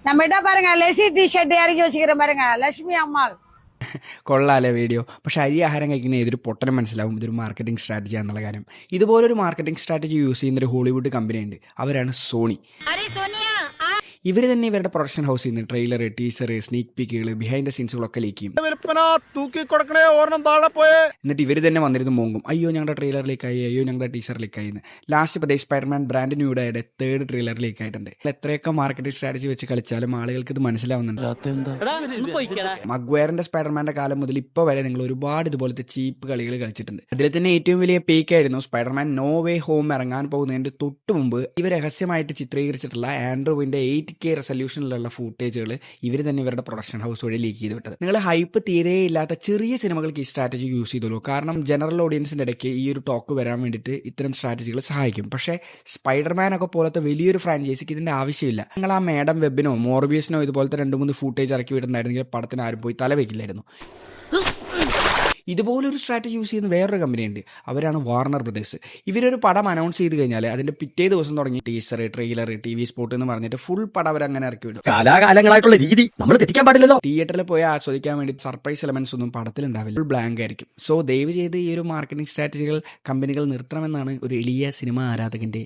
நம்ம கிட்ட பாருங்க லெசி டிஷர்ட் இறக்கி வச்சுக்கிறேன் பாருங்க, லட்சுமி அம்மாள். കൊള്ളാല്ലേ വീഡിയോ. പക്ഷെ അരി ആഹാരം കഴിക്കുന്ന ഏതൊരു പൊട്ടനും മനസ്സിലാവും ഇതൊരു മാർക്കറ്റിംഗ് സ്ട്രാറ്റജി ആണെന്നുള്ള കാര്യം. ഇതുപോലൊരു മാർക്കറ്റിംഗ് സ്ട്രാറ്റജി യൂസ് ചെയ്യുന്നൊരു ഹോളിവുഡ് കമ്പനിയുണ്ട്. അവരാണ് സോണി. ഇവർ തന്നെ ഇവരുടെ പ്രൊഡക്ഷൻ ഹൗസിൽ നിന്ന് ട്രെയിലർ, ടീസർ, സ്നീക്ക് പീക്കുകൾ, ബിഹൈൻഡ് ദ സീൻസുകളൊക്കെ ലീക്ക് ചെയ്യും. എന്നിട്ട് ഇവർ തന്നെ വന്നിരുന്ന് മോങ്ങും, അയ്യോ ഞങ്ങളുടെ ട്രെയിലറിലേക്കായി, അയ്യോ ഞങ്ങളുടെ ടീസറിലേക്കായി എന്ന്. ലാസ്റ്റ് ഇപ്പോൾ സ്പൈഡർമാൻ ബ്രാൻഡ് ന്യൂ ഡേയുടെ 3rd ട്രെയിലറിലേക്കായിട്ടുണ്ട്. എത്രയൊക്കെ മാർക്കറ്റിംഗ് സ്ട്രാറ്റജി വെച്ച് കളിച്ചാലും ആളുകൾക്ക് ഇത് മനസ്സിലാവുന്നുണ്ട്. മഗ്വയറിന്റെ സ്പൈഡർമാന്റെ കാലം മുതൽ ഇപ്പോൾ വരെ നിങ്ങൾ ഒരുപാട് ഇതുപോലത്തെ ചീപ്പ് കളികൾ കളിച്ചിട്ടുണ്ട്. അതിൽ തന്നെ ഏറ്റവും വലിയ പീക്കായിരുന്നു സ്പൈഡർമാൻ നോ വേ ഹോം ഇറങ്ങാൻ പോകുന്നതിന്റെ തൊട്ട് മുമ്പ് ഇവർ രഹസ്യമായിട്ട് ചിത്രീകരിച്ചിട്ടുള്ള ആൻഡ്രോയിന്റെ 8K റെസൊല്യൂഷനിലുള്ള ഫൂട്ടേജുകൾ ഇവർ തന്നെ ഇവരുടെ പ്രൊഡക്ഷൻ ഹൗസ് വഴി ലീക്ക് ചെയ്ത് വിട്ടത്. നിങ്ങൾ ഹൈപ്പ് തീരെ ഇല്ലാത്ത ചെറിയ സിനിമകൾക്ക് ഈ സ്ട്രാറ്റജി യൂസ് ചെയ്തോളൂ. കാരണം ജനറൽ ഓഡിയൻസിന്റെ ഇടയ്ക്ക് ഈ ഒരു ടോക്ക് വരാൻ വേണ്ടിയിട്ട് ഇത്തരം സ്ട്രാറ്റജികൾ സഹായിക്കും. പക്ഷേ സ്പൈഡർമാനൊക്കെ പോലത്തെ വലിയൊരു ഫ്രാഞ്ചൈസിക്ക് ഇതിന്റെ ആവശ്യമില്ല. നിങ്ങൾ ആ മേഡം വെബിനോ മോർബിയസിനോ ഇതുപോലത്തെ 2-3 ഫൂട്ടേജ് ഇറക്കി വിടുന്നുണ്ടായിരുന്നെങ്കിൽ പടത്തിന് ആരും പോയി തല വയ്ക്കില്ലായിരുന്നു. ഇതുപോലൊരു സ്ട്രാറ്റജി യൂസ് ചെയ്യുന്ന വേറൊരു കമ്പനിയുണ്ട്. അവരാണ് വാർണർ ബ്രദേഴ്സ്. ഇവരൊരു പടം അനൗൺസ് ചെയ്ത് കഴിഞ്ഞാൽ അതിന്റെ പിറ്റേ ദിവസം തുടങ്ങി ടീസർ, ട്രെയിലർ, TV സ്പോട്ട് എന്ന് പറഞ്ഞിട്ട് ഫുൾ പടം അവരങ്ങനെ ഇറക്കി വിടും. കാലാകാലങ്ങളായിട്ടുള്ള രീതി നമ്മൾ തെറ്റിക്കാൻ പാടില്ലല്ലോ. തിയേറ്ററിൽ പോയി ആസ്വദിക്കാൻ വേണ്ടി സർപ്രൈസ് എലമെന്റ്സ് ഒന്നും പടത്തിലുണ്ടാവില്ല. ഫുൾ ബ്ലാങ്ക് ആയിരിക്കും. സോ ദയവ് ചെയ്ത് ഈ ഒരു മാർക്കറ്റിംഗ് സ്ട്രാറ്റജികൾ കമ്പനികൾ നിർത്തണമെന്നാണ് ഒരു എളിയ സിനിമ ആരാധകന്റെ